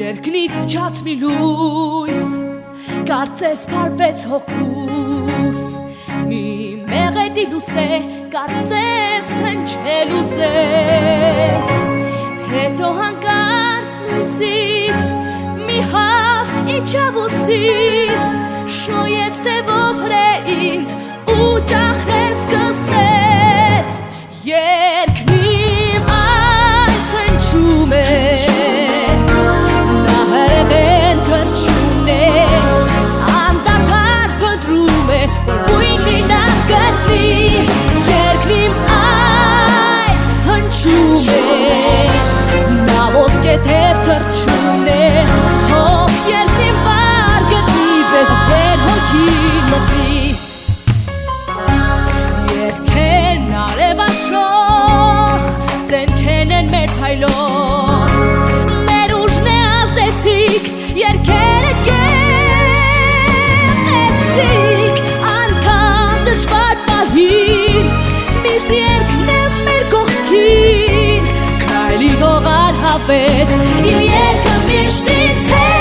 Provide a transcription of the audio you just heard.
Երկնից իջած մի լույս կարծես փարվեց հոգուս մի մեղեդի լուսե կարծես հնչել ուզեց հետո հանկարծ լույսից մի հավք իջավ ուսիս շոյեց թևով հրեինց ու ճախել սկսեց երկնիմ այս հնչում է Թև թրջուն է, հող երկնիմ վար գտնի, ձեզ ձեր հոգին մտնի Երկեն արևաշխող, զենքեն են մեր փայլող Մեր ուժն է ազդեցիկ, երկերը գեղեցիկ Անկամ դժվար պահին, միշտ երկն է մեր կողքին Քայլի թող արհավետ, իմ երկը միշտ ինձ է